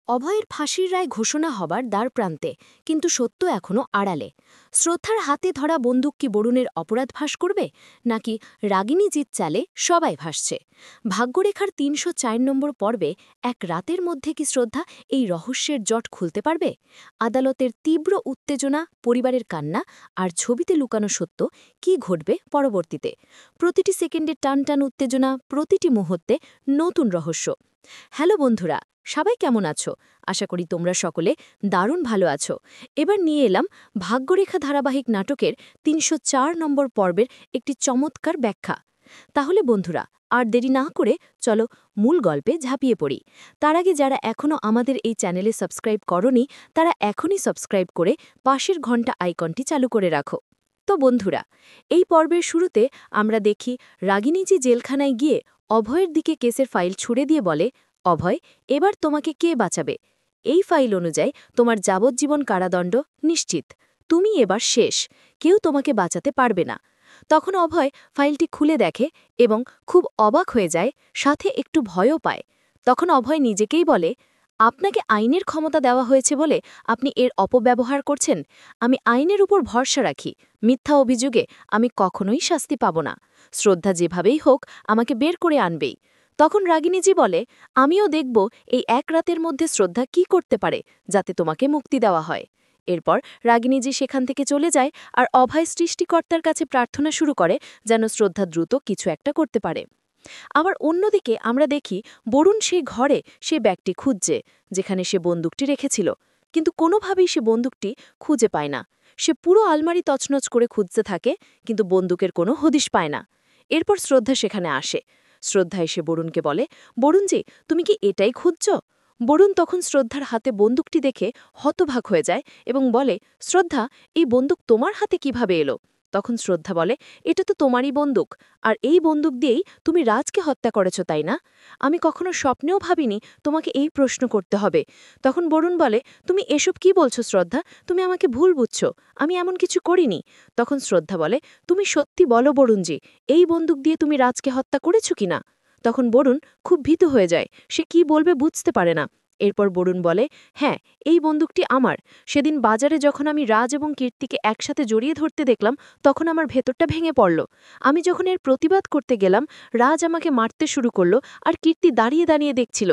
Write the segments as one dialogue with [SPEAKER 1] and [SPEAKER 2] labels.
[SPEAKER 1] অভয়ের ফাঁসির রায় ঘোষণা হবার দ্বারপ্রান্তে, কিন্তু সত্য এখনও আড়ালে। শ্রদ্ধার হাতে ধরা বন্দুক কি বরুণের অপরাধ ফাঁস করবে, নাকি রাগিনী জিত চালে সবাই ভাসছে? ভাগ্যরেখার ৩০৪ নম্বর পর্বে এক রাতের মধ্যে কি শ্রদ্ধা এই রহস্যের জট খুলতে পারবে? আদালতের তীব্র উত্তেজনা, পরিবারের কান্না আর ছবিতে লুকানো সত্য, কি ঘটবে পরবর্তীতে? প্রতিটি সেকেন্ডে টান টান উত্তেজনা, প্রতিটি মুহূর্তে নতুন রহস্য। হ্যালো বন্ধুরা, সবাই কেমন আছো? আশা করি তোমরা সকলে দারুণ ভালো আছো। এবার নিয়ে এলাম ভাগ্যরেখা ধারাবাহিক নাটকের ৩০৪ নম্বর পর্বের একটি চমৎকার ব্যাখ্যা। তাহলে বন্ধুরা, আর দেরি না করে চলো মূল গল্পে ঝাঁপিয়ে পড়ি। তার আগে যারা এখনও আমাদের এই চ্যানেলে সাবস্ক্রাইব করনি, তারা এখনই সাবস্ক্রাইব করে পাশের ঘন্টা আইকনটি চালু করে রাখো। তো বন্ধুরা, এই পর্বের শুরুতে আমরা দেখি রাগিনীজি জেলখানায় গিয়ে অভয়ের দিকে কেসের ফাইল ছুড়ে দিয়ে বলে, অভয়, এবার তোমাকে কে বাঁচাবে? এই ফাইল অনুযায়ী তোমার যাবজ্জীবন কারাদণ্ড নিশ্চিত। তুমি এবার শেষ, কেউ তোমাকে বাঁচাতে পারবে না। তখন অভয় ফাইলটি খুলে দেখে এবং খুব অবাক হয়ে যায়, সাথে একটু ভয়ও পায়। তখন অভয় নিজেকেই বলে, আপনাকে আইনের ক্ষমতা দেওয়া হয়েছে বলে আপনি এর অপব্যবহার করছেন। আমি আইনের উপর ভরসা রাখি, মিথ্যা অভিযোগে আমি কখনোই শাস্তি পাব না। শ্রদ্ধা যেভাবেই হোক আমাকে বের করে আনবেই। তখন রাগিনীজি বলে, আমিও দেখব এই এক রাতের মধ্যে শ্রদ্ধা কি করতে পারে যাতে তোমাকে মুক্তি দেওয়া হয়। এরপর রাগিনীজি সেখান থেকে চলে যায় আর অভয় সৃষ্টিকর্তার কাছে প্রার্থনা শুরু করে যেন শ্রদ্ধা দ্রুত কিছু একটা করতে পারে। আবার অন্যদিকে আমরা দেখি বরুণ সেই ঘরে সে ব্যাগটি খুঁজছে যেখানে সে বন্দুকটি রেখেছিল, কিন্তু কোনোভাবেই সে বন্দুকটি খুঁজে পায় না। সে পুরো আলমারি তছনছ করে খুঁজতে থাকে, কিন্তু বন্দুকের কোনো হদিশ পায় না। এরপর শ্রদ্ধা সেখানে আসে। শ্রদ্ধা এসে বরুণকে বলে, বরুণজি, তুমি কি এটাই খুঁজছ? বরুণ তখন শ্রদ্ধার হাতে বন্দুকটি দেখে হতবাক হয়ে যায় এবং বলে, শ্রদ্ধা, এই বন্দুক তোমার হাতে কিভাবে এলো? তখন শ্রদ্ধা বলে, এটা তো তোমারই বন্দুক, আর এই বন্দুক দিয়েই তুমি রাজকে হত্যা করেছ, তাই না? আমি কখনো স্বপ্নেও ভাবিনি তোমাকে এই প্রশ্ন করতে হবে। তখন বরুণ বলে, তুমি এসব কি বলছো শ্রদ্ধা? তুমি আমাকে ভুল বুঝছো, আমি এমন কিছু করিনি। তখন শ্রদ্ধা বলে, তুমি সত্যি বলো বরুণজি, এই বন্দুক দিয়ে তুমি রাজকে হত্যা করেছো কিনা? তখন বরুণ খুব ভীত হয়ে যায়, সে কি বলবে বুঝতে পারে না। এরপর বরুণ বলে, হ্যাঁ, এই বন্দুকটি আমার। সেদিন বাজারে যখন আমি রাজ এবং কীর্তিকে একসাথে জড়িয়ে ধরতে দেখলাম, তখন আমার ভেতরটা ভেঙে পড়ল। আমি যখন এর প্রতিবাদ করতে গেলাম, রাজ আমাকে মারতে শুরু করল আর কীর্তি দাঁড়িয়ে দাঁড়িয়ে দেখছিল।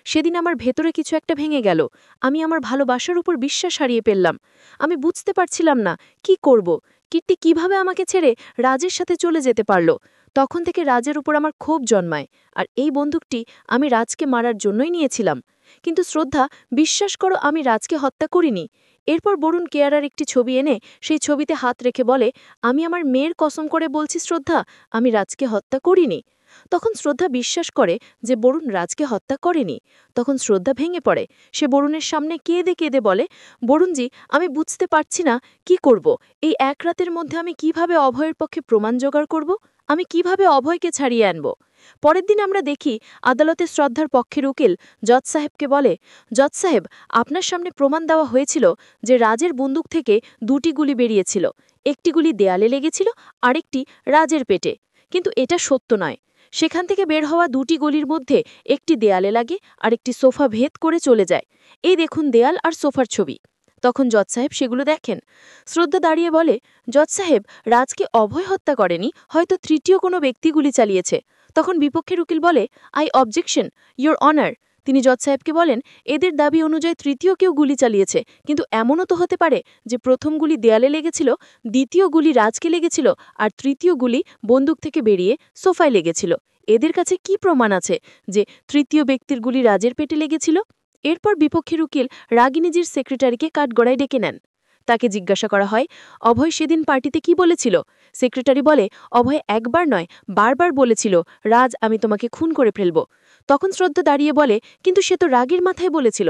[SPEAKER 1] সেদিন আমার ভেতরে কিছু একটা ভেঙে গেল। আমি আমার ভালোবাসার উপর বিশ্বাস হারিয়ে ফেললাম। আমি বুঝতে পারছিলাম না কি করব। কীর্তি কিভাবে আমাকে ছেড়ে রাজের সাথে চলে যেতে পারল। তখন থেকে রাজের উপর আমার ক্ষোভ জন্মায়, আর এই বন্দুকটি আমি রাজকে মারার জন্যই নিয়েছিলাম। কিন্তু শ্রদ্ধা, বিশ্বাস করো, আমি রাজকে হত্যা করিনি। এরপর বরুণ কেয়ারার একটি ছবি এনে সেই ছবিতে হাত রেখে বলে, আমি আমার মেয়ের কসম করে বলছি শ্রদ্ধা, আমি রাজকে হত্যা করিনি। তখন শ্রদ্ধা বিশ্বাস করে যে বরুণ রাজকে হত্যা করেনি। তখন শ্রদ্ধা ভেঙে পড়ে। সে বরুণের সামনে কেঁদে কেঁদে বলে, বরুণজি, আমি বুঝতে পারছি না কি করব। এই এক রাতের মধ্যে আমি কিভাবে অভয়ের পক্ষে প্রমাণ জোগাড় করব? আমি কিভাবে অভয়কে ছাড়িয়ে আনব? পরের দিন আমরা দেখি আদালতে শ্রদ্ধার পক্ষের উকিল জজ সাহেবকে বলে, জজ সাহেব, আপনার সামনে প্রমাণ দেওয়া হয়েছিল যে রাজের বন্দুক থেকে দুটি গুলি বেরিয়েছিল। একটি গুলি দেয়ালে লেগেছিল, আরেকটি রাজের পেটে। কিন্তু এটা সত্য নয়। সেখান থেকে বের হওয়া দুটি গুলির মধ্যে একটি দেয়ালে লাগে আর একটি সোফা ভেদ করে চলে যায়। এই দেখুন দেয়াল আর সোফার ছবি। তখন জজ সাহেব সেগুলো দেখেন। শ্রদ্ধা দাঁড়িয়ে বলে, জজ সাহেব, রাজকে অভয় হত্যা করেনি, হয়তো তৃতীয় কোনো ব্যক্তি গুলি চালিয়েছে। তখন বিপক্ষের উকিল বলে, আই অবজেকশন, ইয়োর অনার। তিনি জজ সাহেবকে বলেন, এদের দাবি অনুযায়ী তৃতীয় কেউ গুলি চালিয়েছে, কিন্তু এমনও তো হতে পারে যে প্রথম গুলি দেয়ালে লেগেছিল, দ্বিতীয় গুলি রাজকে লেগেছিল, আর তৃতীয় গুলি বন্দুক থেকে বেরিয়ে সোফায় লেগেছিল। এদের কাছে কি প্রমাণ আছে যে তৃতীয় ব্যক্তির গুলি রাজের পেটে লেগেছিল? এরপর বিপক্ষের উকিল রাগিনীজির সেক্রেটারিকে কাঠগড়ায় ডেকে নেন। তাকে জিজ্ঞাসা করা হয়, অভয় সেদিন পার্টিতে কি বলেছিল? সেক্রেটারি বলে, অভয় একবার নয়, বারবার বলেছিল, রাজ, আমি তোমাকে খুন করে ফেলব। তখন শ্রদ্ধা দাঁড়িয়ে বলে, কিন্তু সে তো রাগের মাথায় বলেছিল।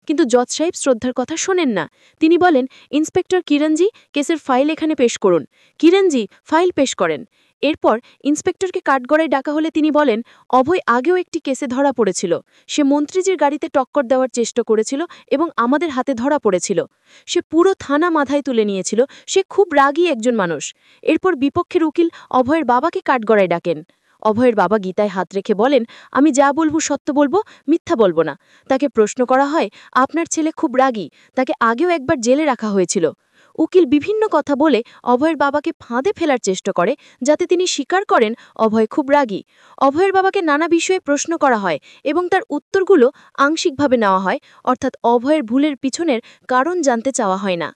[SPEAKER 1] কিন্তু জজ সাহেব শ্রদ্ধার কথা শোনেন না। তিনি বলেন, ইন্সপেক্টর কিরণজি, কেসের ফাইল এখানে পেশ করুন। কিরণজি ফাইল পেশ করেন। এরপর ইন্সপেক্টরকে কাঠগড়ায় ডাকা হলে তিনি বলেন, অভয় আগেও একটি কেসে ধরা পড়েছিল। সে মন্ত্রীজির গাড়িতে টক্কর দেওয়ার চেষ্টা করেছিল এবং আমাদের হাতে ধরা পড়েছিল। সে পুরো থানা মাথায় তুলে নিয়েছিল। সে খুব রাগী একজন মানুষ। এরপর বিপক্ষের উকিল অভয়ের বাবাকে কাঠগড়ায় ডাকেন। অভয়ের বাবা গীতায় হাত রেখে বলেন, আমি যা বলবো সত্য বলবো, মিথ্যা বলবো না। তাকে প্রশ্ন করা হয়, আপনার ছেলে খুব রাগী, তাকে আগেও একবার জেলে রাখা হয়েছিল। উকিল বিভিন্ন কথা বলে অভয়ের বাবাকে ফাঁদে ফেলার চেষ্টা করে, যাতে তিনি স্বীকার করেন অভয় খুব রাগী। অভয়ের বাবাকে নানা বিষয়ে প্রশ্ন করা হয় এবং তার উত্তরগুলো আংশিকভাবে নেওয়া হয়, অর্থাৎ অভয়ের ভুলের পিছনের কারণ জানতে চাওয়া হয় না।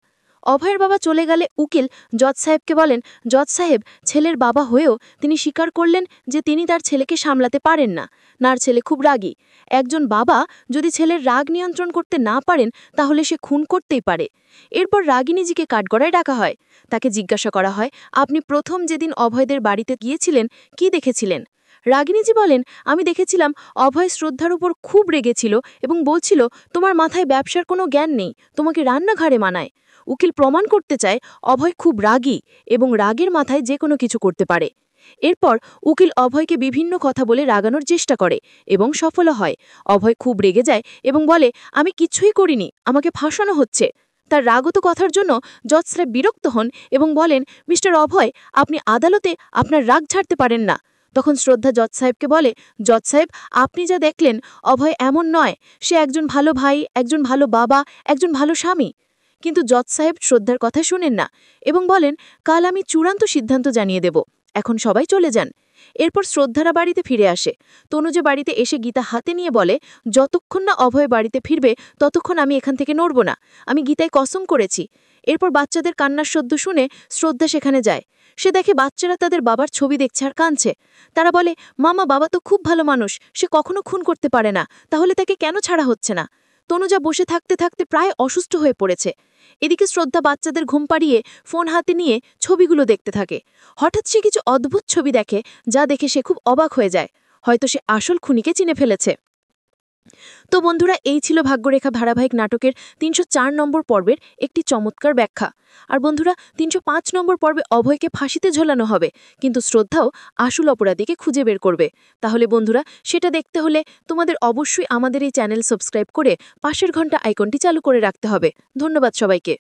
[SPEAKER 1] অভয়ের বাবা চলে গেলে উকিল জজ সাহেবকে বলেন, জজ সাহেব, ছেলের বাবা হয়েও তিনি স্বীকার করলেন যে তিনি তার ছেলেকে সামলাতে পারেন না, তার ছেলে খুব রাগী। একজন বাবা যদি ছেলের রাগ নিয়ন্ত্রণ করতে না পারেন তাহলে সে খুন করতেই পারে। এরপর রাগিনীজিকে কাঠগড়ায় ডাকা হয়। তাকে জিজ্ঞাসা করা হয়, আপনি প্রথম যেদিন অভয়দের বাড়িতে গিয়েছিলেন কি দেখেছিলেন? রাগিনীজি বলেন, আমি দেখেছিলাম অভয় শ্রদ্ধার উপর খুব রেগেছিল এবং বলছিল, তোমার মাথায় ব্যবসার কোনো জ্ঞান নেই, তোমাকে রান্নাঘরে মানায়। উকিল প্রমাণ করতে চায় অভয় খুব রাগী এবং রাগের মাথায় যে কোনো কিছু করতে পারে। এরপর উকিল অভয়কে বিভিন্ন কথা বলে রাগানোর চেষ্টা করে এবং সফল হয়। অভয় খুব রেগে যায় এবং বলে, আমি কিছুই করিনি, আমাকে ফাঁসানো হচ্ছে। তার রাগত কথার জন্য জজ সাহেব বিরক্ত হন এবং বলেন, মিস্টার অভয়, আপনি আদালতে আপনার রাগ ছাড়তে পারেন না। তখন শ্রদ্ধা জজ সাহেবকে বলে, জজ সাহেব, আপনি যা দেখলেন অভয় এমন নয়, সে একজন ভালো ভাই, একজন ভালো বাবা, একজন ভালো স্বামী। কিন্তু জজ সাহেব শ্রদ্ধার কথা শুনেন না এবং বলেন, কাল আমি চূড়ান্ত সিদ্ধান্ত জানিয়ে দেব, এখন সবাই চলে যান। এরপর শ্রদ্ধারা বাড়িতে ফিরে আসে। তনুজা বাড়িতে এসে গীতা হাতে নিয়ে বলে, যতক্ষণ না অভয় বাড়িতে ফিরবে ততক্ষণ আমি এখান থেকে নড়ব না, আমি গীতায় কসম করেছি। এরপর বাচ্চাদের কান্নার শব্দ শুনে শ্রদ্ধা সেখানে যায়। সে দেখে বাচ্চারা তাদের বাবার ছবি দেখছে আর কাঁদছে। তারা বলে, মামা, বাবা তো খুব ভালো মানুষ, সে কখনো খুন করতে পারে না, তাহলে তাকে কেন ছাড়া হচ্ছে না? তনুজা বসে থাকতে থাকতে প্রায় অসুস্থ হয়ে পড়েছে। এদিকে শ্রদ্ধা বাচ্চাদের ঘুম পাড়িয়ে ফোন হাতে নিয়ে ছবিগুলো দেখতে থাকে। হঠাৎ সে কিছু অদ্ভুত ছবি দেখে, যা দেখে সে খুব অবাক হয়ে যায়। হয়তো সে আসল খুনিকে চিনে ফেলেছে। তো বন্ধুরা, এই ছিল ভাগ্যরেখা ধারাবাহিক নাটকের ৩০৪ নম্বর পর্বের একটি চমৎকার ব্যাখ্যা। আর বন্ধুরা, ৩০৫ নম্বর পর্বে অভয়কে ফাঁসিতে ঝোলানো হবে, কিন্তু শ্রদ্ধাও আসল অপরাধীকে খুঁজে বের করবে। তাহলে বন্ধুরা, সেটা দেখতে হলে তোমাদের অবশ্যই আমাদের এই চ্যানেল সাবস্ক্রাইব করে পাশের ঘন্টা আইকনটি চালু করে রাখতে হবে। ধন্যবাদ সবাইকে।